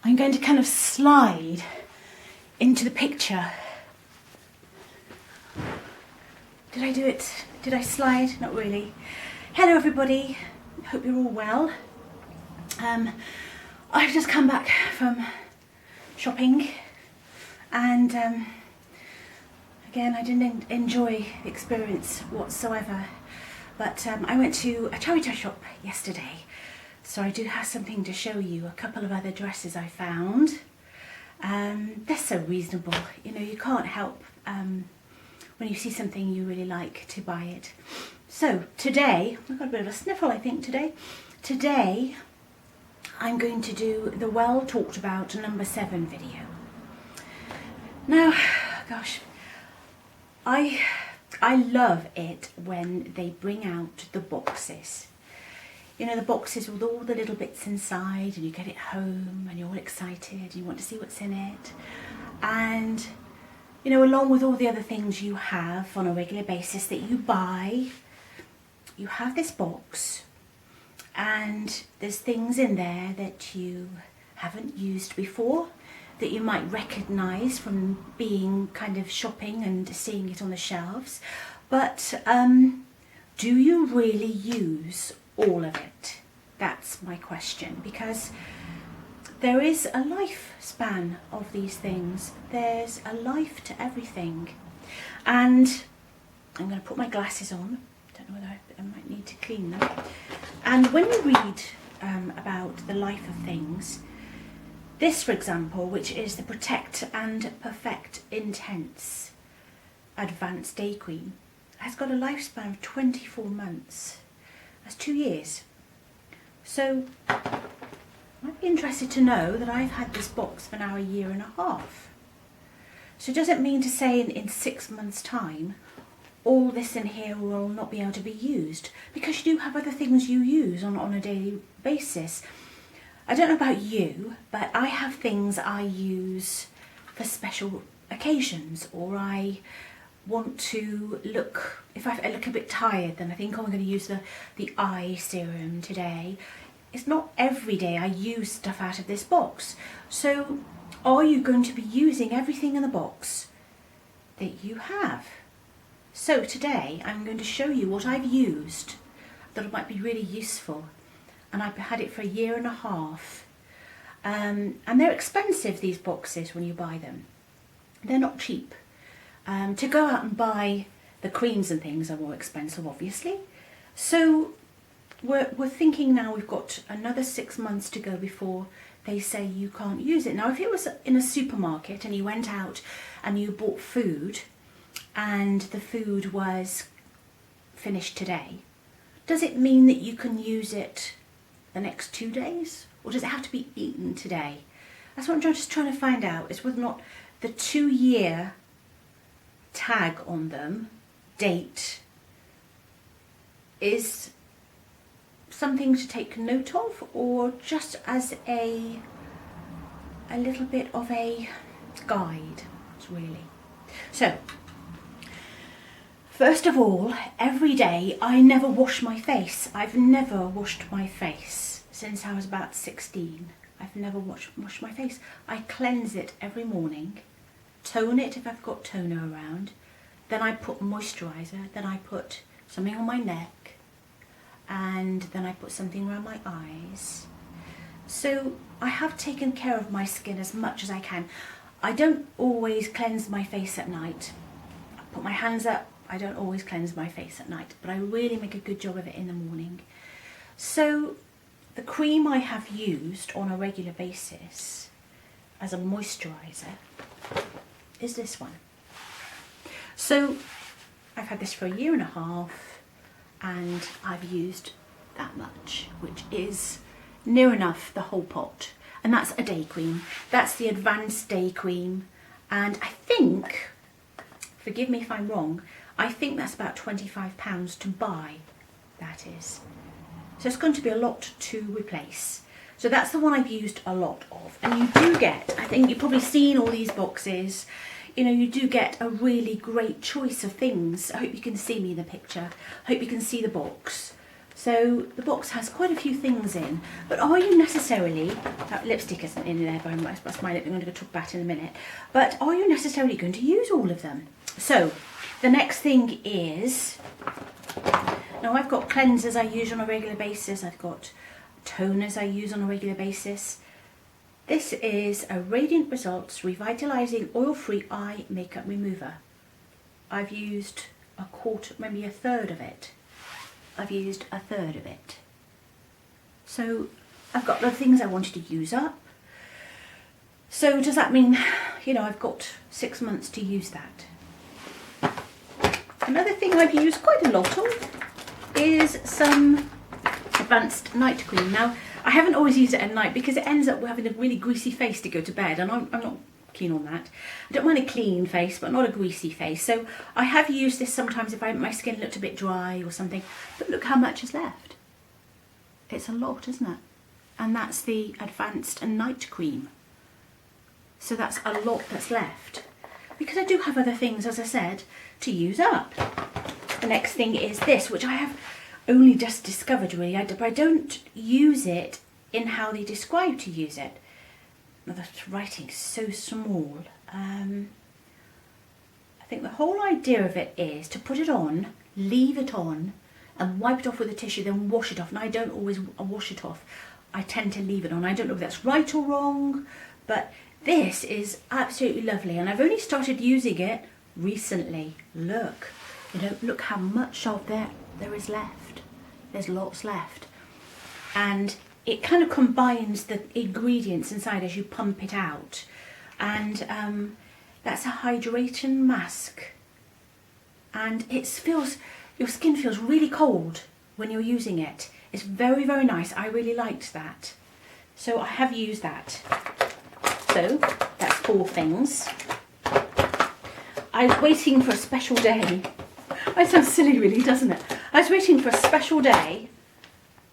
I'm going to kind of slide into the picture. Did I do it? Did I slide? Not really. Hello everybody, hope you're all well. I've just come back from shopping and again I didn't enjoy the experience whatsoever, but I went to a charity shop yesterday, so I do have something to show you. A couple of other dresses I found. They're so reasonable, you know, you can't help when you see something you really like to buy it. So today, I've got a bit of a sniffle I think today. Today I'm going to do the well talked about number 7 video. Now, gosh, I love it when they bring out the boxes. You know, the boxes with all the little bits inside, and you get it home and you're all excited, you want to see what's in it. And, you know, along with all the other things you have on a regular basis that you buy, you have this box and there's things in there that you haven't used before, that you might recognise from being kind of shopping and seeing it on the shelves. But do you really use all of it? That's my question, because there is a lifespan of these things. There's a life to everything. And I'm going to put my glasses on. Don't know whether I might need to clean them. And when you read about the life of things, this, for example, which is the Protect and Perfect Intense Advanced Day Cream, has got a lifespan of 24 months. That's 2 years. So I'd be interested to know that I've had this box for now 1.5 years. So does it mean to say in 6 months' time all this in here will not be able to be used? Because you do have other things you use on a daily basis. I don't know about you, but I have things I use for special occasions, or I want to look, if I look a bit tired, then I think, oh, I'm going to use the eye serum today. It's not every day I use stuff out of this box. So are you going to be using everything in the box that you have? So today I'm going to show you what I've used that might be really useful, and I've had it for 1.5 years. And they're expensive, these boxes, when you buy them. They're not cheap. To go out and buy the creams and things are more expensive, obviously. So we're thinking now we've got another 6 months to go before they say you can't use it. Now, if it was in a supermarket and you went out and you bought food and the food was finished today, does it mean that you can use it the next 2 days? Or does it have to be eaten today? That's what I'm just trying to find out, is whether or not the 2-year tag on them, date, is something to take note of, or just as a little bit of a guide, really. So, first of all, every day I never wash my face. I've never washed my face since I was about 16. I've never washed my face. I cleanse it every morning, tone it if I've got toner around, then I put moisturiser, then I put something on my neck, and then I put something around my eyes. So I have taken care of my skin as much as I can. I don't always cleanse my face at night. I put my hands up, I don't always cleanse my face at night, but I really make a good job of it in the morning. So the cream I have used on a regular basis as a moisturiser is this one. So I've had this for 1.5 years and I've used that much, which is near enough the whole pot. And that's a day cream. That's the Advanced Day Cream. And I think, forgive me if I'm wrong, I think that's about £25 to buy, that is. So it's going to be a lot to replace. So that's the one I've used a lot of. And you do get, I think you've probably seen all these boxes, you know, you do get a really great choice of things. I hope you can see me in the picture. I hope you can see the box. So the box has quite a few things in, but are you necessarily, lipstick isn't in there, but that's my lip, I'm going to talk about in a minute, but are you necessarily going to use all of them? So the next thing is, now I've got cleansers I use on a regular basis, I've got toners I use on a regular basis. This is a Radiant Results Revitalizing Oil-Free Eye Makeup Remover. I've used a quarter, maybe a third of it. So I've got the things I wanted to use up. So does that mean, you know, I've got 6 months to use that? Another thing I've used quite a lot of is some Advanced Night Cream. Now, I haven't always used it at night because it ends up having a really greasy face to go to bed, and I'm not keen on that. I don't mind a clean face, but not a greasy face. So I have used this sometimes if my skin looked a bit dry or something. But look how much is left. It's a lot, isn't it? And that's the Advanced Night Cream. So that's a lot that's left. Because I do have other things, as I said, to use up. The next thing is this, which I have only just discovered really, but I don't use it in how they describe to use it. Well, the writing's so small. I think the whole idea of it is to put it on, leave it on, and wipe it off with a tissue, then wash it off. And I don't always wash it off. I tend to leave it on. I don't know if that's right or wrong, but this is absolutely lovely. And I've only started using it recently. Look, you know, look how much of there is left. There's lots left. And it kind of combines the ingredients inside as you pump it out. And that's a hydration mask. And your skin feels really cold when you're using it. It's very, very nice. I really liked that. So I have used that. So that's 4 things. I was waiting for a special day. It sounds silly really, doesn't it? I was waiting for a special day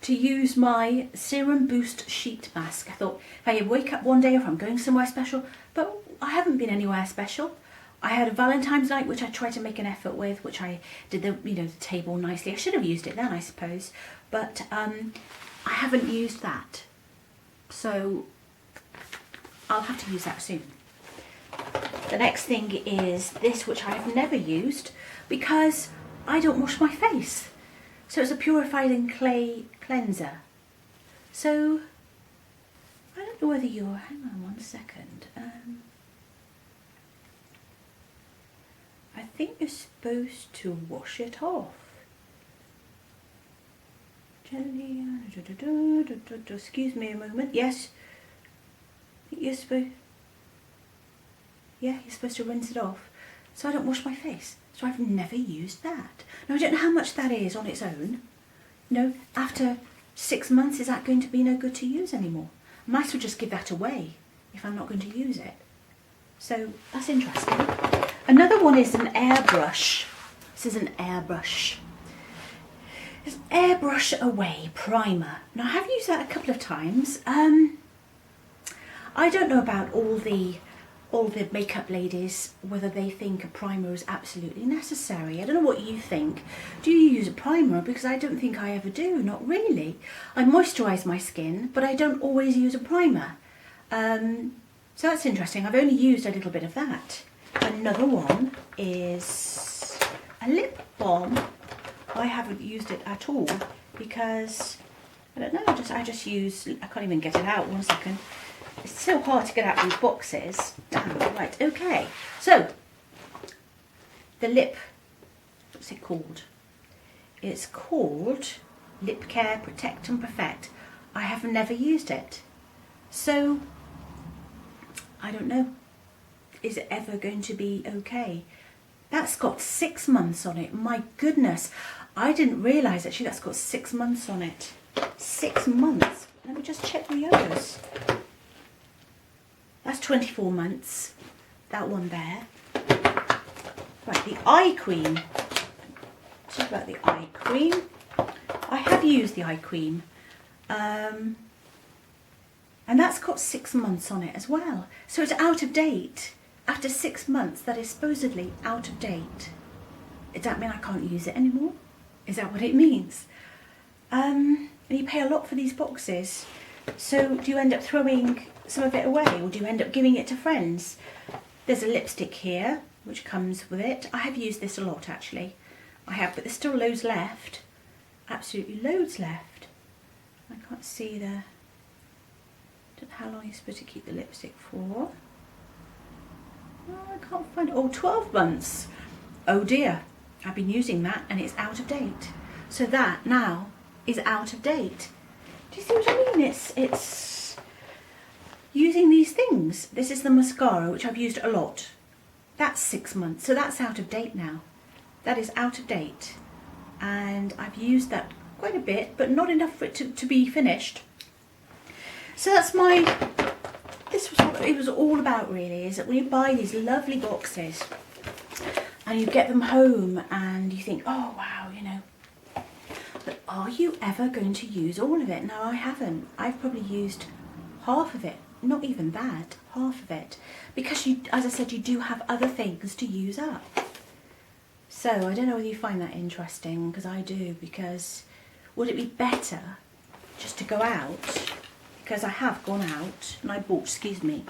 to use my Serum Boost Sheet Mask. I thought, if I wake up one day or if I'm going somewhere special, but I haven't been anywhere special. I had a Valentine's night, which I tried to make an effort with, which I did the table nicely. I should have used it then, I suppose, but I haven't used that. So I'll have to use that soon. The next thing is this, which I've never used because I don't wash my face. So it's a purifying clay cleanser. So I don't know whether you're, hang on one second. I think you're supposed to wash it off. Gently, excuse me a moment. Yes, you're supposed to rinse it off. So I don't wash my face. So I've never used that. Now I don't know how much that is on its own. You know, after 6 months, is that going to be no good to use anymore? I might as well just give that away if I'm not going to use it. So that's interesting. Another one is an airbrush. This is an airbrush. It's Airbrush Away Primer. Now I have used that a couple of times. I don't know about all the makeup ladies, whether they think a primer is absolutely necessary. I don't know what you think. Do you use a primer? Because I don't think I ever do, not really. I moisturise my skin, but I don't always use a primer. So that's interesting. I've only used a little bit of that. Another one is a lip balm. I haven't used it at all because, I don't know, I just use, I can't even get it out, 1 second. It's so hard to get out these boxes. Damn, right, okay. So, the lip, what's it called? It's called Lip Care Protect and Perfect. I have never used it. So, I don't know. Is it ever going to be okay? That's got 6 months on it. My goodness. I didn't realise actually that's got 6 months on it. 6 months. Let me just check the others. That's 24 months. That one there. Right, the eye cream. Talk about the eye cream. I have used the eye cream. And that's got 6 months on it as well. So it's out of date. After 6 months, that is supposedly out of date. Does that mean I can't use it anymore? Is that what it means? And you pay a lot for these boxes. So do you end up throwing some of it away, or do you end up giving it to friends? There's a lipstick here, which comes with it. I have used this a lot, actually. I have, but there's still loads left. Absolutely loads left. I can't see the... Don't know how long you're supposed to keep the lipstick for. Oh, I can't find it. Oh, 12 months. Oh dear. I've been using that and it's out of date. So that now is out of date. Do you see what I mean? It's using these things. This is the mascara, which I've used a lot. That's 6 months, so that's out of date now. That is out of date. And I've used that quite a bit, but not enough for it to be finished. So that's this was what it was all about, really, is that when you buy these lovely boxes and you get them home and you think, oh wow, you know, but are you ever going to use all of it? No, I haven't. I've probably used half of it, not even that, half of it, because you, as I said, you do have other things to use up. So I don't know whether you find that interesting, because I do, because would it be better just to go out, because I have gone out and I bought, excuse me,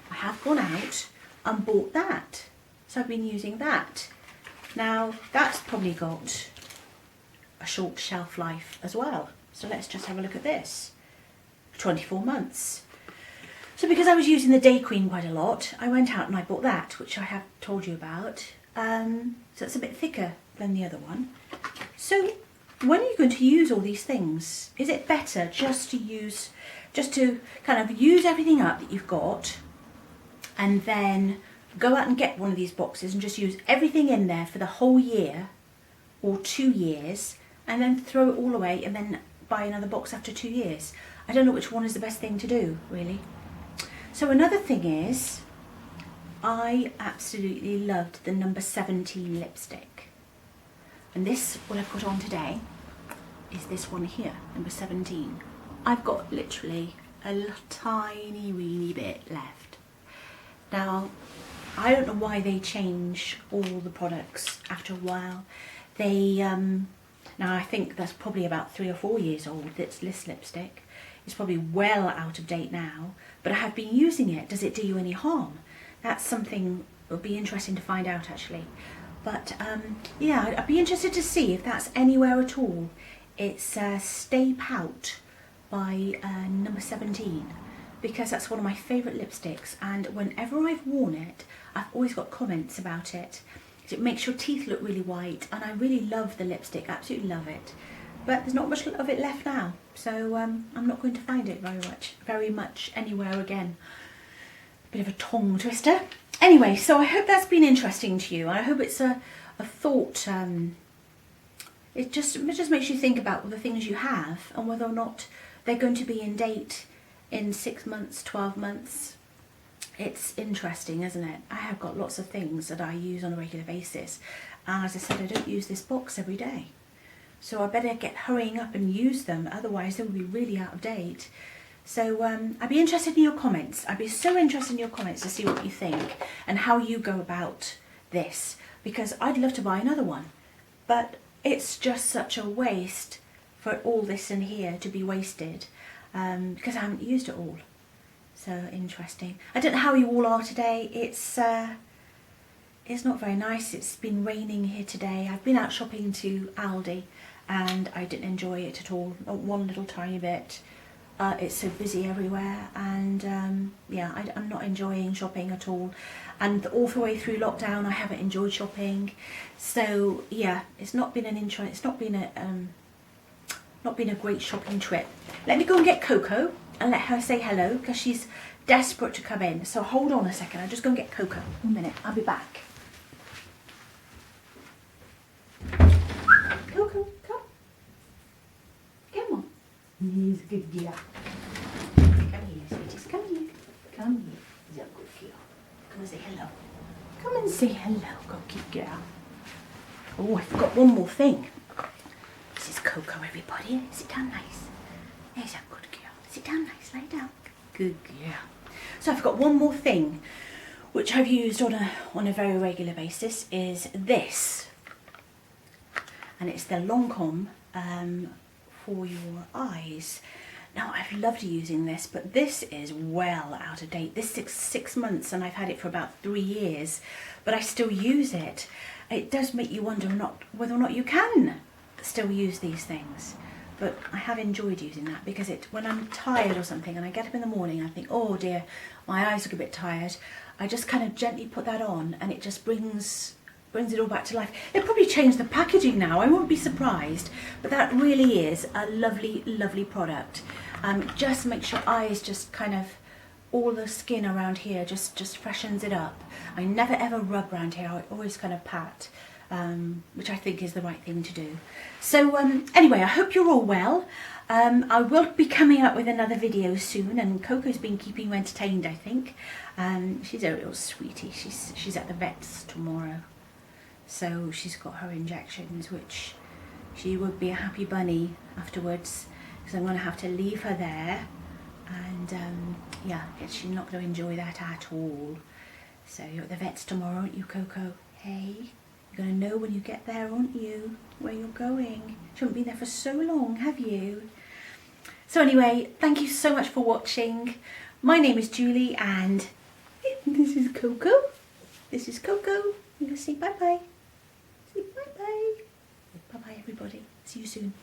I have gone out and bought that. So I've been using that. Now that's probably got a short shelf life as well. So let's just have a look at this. 24 months. So because I was using the Day Queen quite a lot, I went out and I bought that, which I have told you about. So it's a bit thicker than the other one. So when are you going to use all these things? Is it better just to kind of use everything up that you've got and then go out and get one of these boxes and just use everything in there for the whole year or 2 years and then throw it all away and then buy another box after 2 years? I don't know which one is the best thing to do, really. So another thing is, I absolutely loved the number 17 lipstick. And this, what I've got on today, is this one here, number 17. I've got literally a tiny weeny bit left. Now, I don't know why they change all the products after a while. They, now I think that's probably about 3 or 4 years old, this lipstick. It's probably well out of date now, but I have been using it. Does it do you any harm? That's something that would be interesting to find out, actually. But yeah, I'd be interested to see if that's anywhere at all. It's Stay Pout by number 17, because that's one of my favourite lipsticks, and whenever I've worn it, I've always got comments about it. It makes your teeth look really white, and I really love the lipstick, absolutely love it. But there's not much of it left now, so I'm not going to find it very much anywhere again. Bit of a tongue twister. Anyway, so I hope that's been interesting to you. I hope it's a thought. It just makes you think about the things you have and whether or not they're going to be in date in 6 months, 12 months. It's interesting, isn't it? I have got lots of things that I use on a regular basis. And as I said, I don't use this box every day. So I better get hurrying up and use them, otherwise they will be really out of date. So I'd be interested in your comments. I'd be so interested in your comments to see what you think and how you go about this, because I'd love to buy another one. But it's just such a waste for all this in here to be wasted, because I haven't used it all. So interesting. I don't know how you all are today. It's not very nice. It's been raining here today. I've been out shopping to Aldi and I didn't enjoy it at all, not one little tiny bit. It's so busy everywhere, and yeah, I'm not enjoying shopping at all. And all the way through lockdown, I haven't enjoyed shopping. So yeah, it's not been a great shopping trip. Let me go and get Coco and let her say hello, because she's desperate to come in. So hold on a second. I'll just go and get Coco. 1 minute. I'll be back. Coco, come. Come on. He's a good girl. Come here, sweeties. Come here. Come here. He's a good girl. Come and say hello. Come and say hello, good girl. Oh, I forgot one more thing. This is Coco, everybody. Sit down nice. There's a good girl. Sit down nice. Lay down. Good girl. So I forgot one more thing, which I've used on a very regular basis, is this. And it's the Lancôme for your eyes. Now, I've loved using this, but this is well out of date. This is six months and I've had it for about 3 years, but I still use it. It does make you wonder whether or not you can still use these things. But I have enjoyed using that because when I'm tired or something and I get up in the morning and I think, oh dear, my eyes look a bit tired, I just kind of gently put that on and it just brings it all back to life. It probably changed the packaging now, I won't be surprised, but that really is a lovely, lovely product. Just makes your eyes just kind of, all the skin around here just freshens it up. I never ever rub around here, I always kind of pat, which I think is the right thing to do. So anyway, I hope you're all well. I will be coming up with another video soon, and Coco's been keeping you entertained, I think. She's a little sweetie, she's at the vet's tomorrow. So she's got her injections, which she would be a happy bunny afterwards, because I'm going to have to leave her there, and yeah, she's not going to enjoy that at all. So you're at the vet's tomorrow, aren't you, Coco? Hey, you're going to know when you get there, aren't you, where you're going? You haven't been there for so long, have you? So anyway, thank you so much for watching. My name is Julie, and this is Coco. This is Coco. I'm going to say bye-bye. Say bye-bye. Bye-bye, everybody. See you soon.